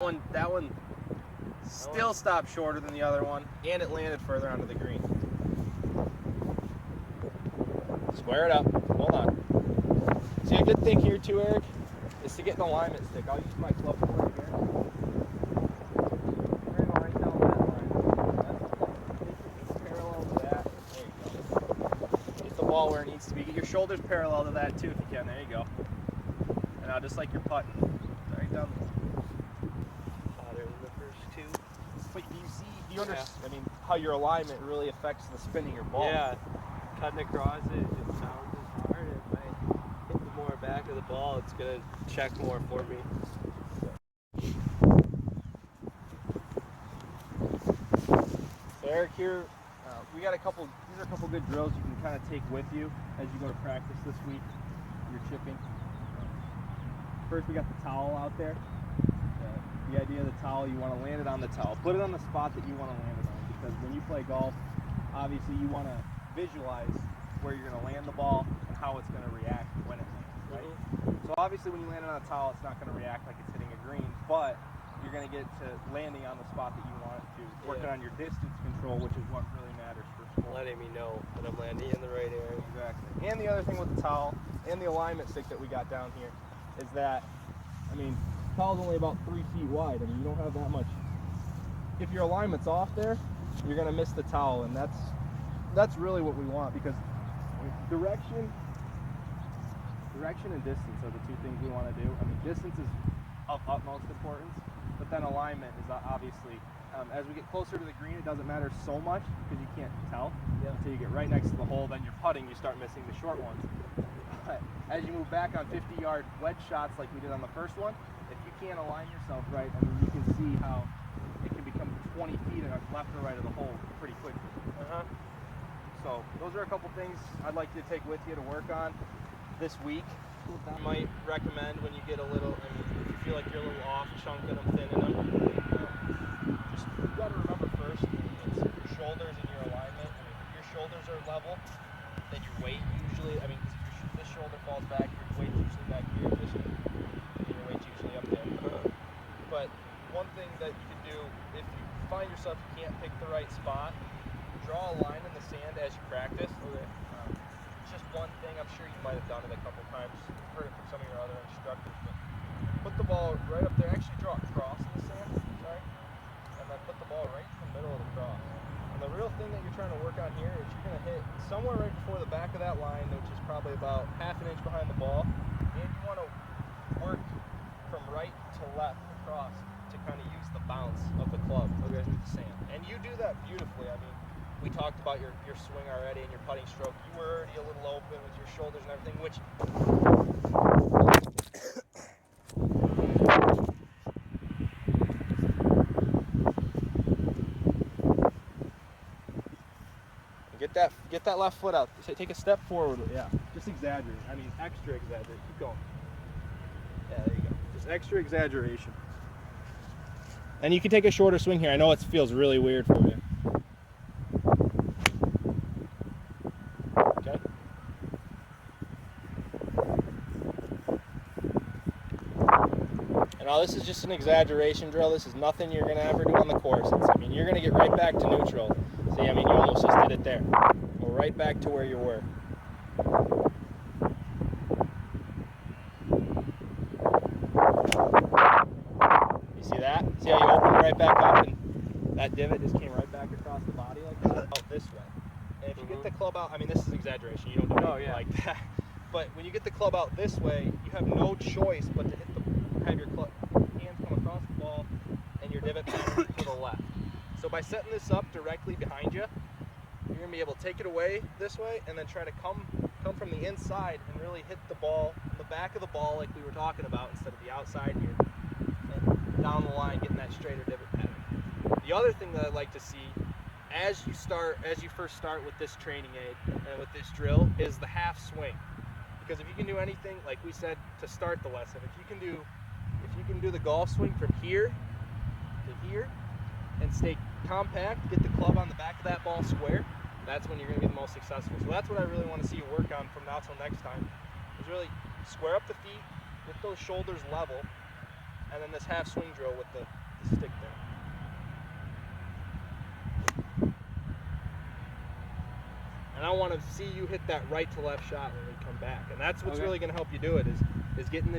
That one still stopped shorter than the other one, and it landed further onto the green. Square it up. Hold on. See, a good thing here too, Eric, is to get an alignment stick. I'll use my club board here. Bring it right down that line. That's parallel to that. There you go. Get the ball where it needs to be. Get your shoulders parallel to that too if you can. There you go. And now just like you're putting, right down the But do you see, do you understand, I mean, how your alignment really affects the spin of your ball? Yeah, cutting across it sounds as hard. If I hit the more back of the ball, it's going to check more for me. So Eric, here, we got these are a couple good drills you can kind of take with you as you go to practice this week. You're chipping. First, we got the towel out there. The idea of the towel, you want to land it on the towel. Put it on the spot that you want to land it on, because when you play golf, obviously you want to visualize where you're going to land the ball and how it's going to react when it lands, right? So obviously when you land it on a towel, it's not going to react like it's hitting a green, but you're going to get to landing on the spot that you want it to. Working on your distance control, which is what really matters for sport. Letting me know that I'm landing in the right area. Exactly. And the other thing with the towel and the alignment stick that we got down here is that, I mean, towel's only about 3 feet wide. I mean, you don't have that much. If your alignment's off there, you're gonna miss the towel, and that's really what we want, because direction and distance are the two things we want to do. I mean, distance is of utmost importance, but then alignment is obviously, as we get closer to the green, it doesn't matter so much because you can't tell until you get right next to the hole. Then you're putting, you start missing the short ones. But as you move back on 50-yard wedge shots like we did on the first one, if you can't align yourself right, I mean, you can see how it can become 20 feet left or right of the hole pretty quickly. So those are a couple things I'd like you to take with you to work on this week. I might recommend when you get a little, I mean, if you feel like you're a little off, chunking them, thinning them, just you got to remember first, it's your shoulders and your alignment. I mean, if your shoulders are level, then your weight usually, I mean, because if this shoulder falls back, your weight's usually back here. Your weight's usually up there. But one thing that you can do, if you find yourself you can't pick the right spot, draw a line in the sand as you practice. It's just one thing. I'm sure you might have done it a couple times. You've heard it from some of your other instructors. But put the ball right up there. Actually, draw a cross in the sand. Sorry. And then put the ball right in the middle of the cross. And the real thing that you're trying to work on here is you're going to hit somewhere right before the back of that line, which is probably about half an inch behind the ball. And you want to work from right to left across to kind of use the bounce of the club through the sand. And you do that beautifully. I mean, we talked about your swing already and your putting stroke. You were already a little open with your shoulders and everything, which get that left foot out. Take a step forward. Yeah, just exaggerate. I mean, extra exaggerate. Keep going. Yeah, there you go. Just extra exaggeration. And you can take a shorter swing here. I know it feels really weird for you. Okay. And now this is just an exaggeration drill. This is nothing you're going to ever do on the course. I mean, you're going to get right back to neutral. See, I mean, you almost just did it there. Go right back to where you were. You see that? See how you opened right back up and that divot just came right back across the body like that? Out this way. And if you get the club out, I mean, this is exaggeration. You don't do anything like that. But when you get the club out this way, you have no choice but to have your hands come across the ball and your divot pattern to the left. So by setting this up directly behind you, you're going to be able to take it away this way and then try to come from the inside and really hit the ball, the back of the ball like we were talking about instead of the outside here. And down the line, getting that straighter divot pattern. The other thing that I'd like to see as you first start with this training aid and with this drill is the half swing. Because if you can do anything, like we said to start the lesson, if you can do the golf swing from here to here and stay compact, get the club on the back of that ball square, that's when you're going to be the most successful. So that's what I really want to see you work on from now till next time, is really square up the feet, get those shoulders level, and then this half swing drill with the stick there. And I want to see you hit that right to left shot when we come back, and that's what's Okay. really going to help you do it is getting the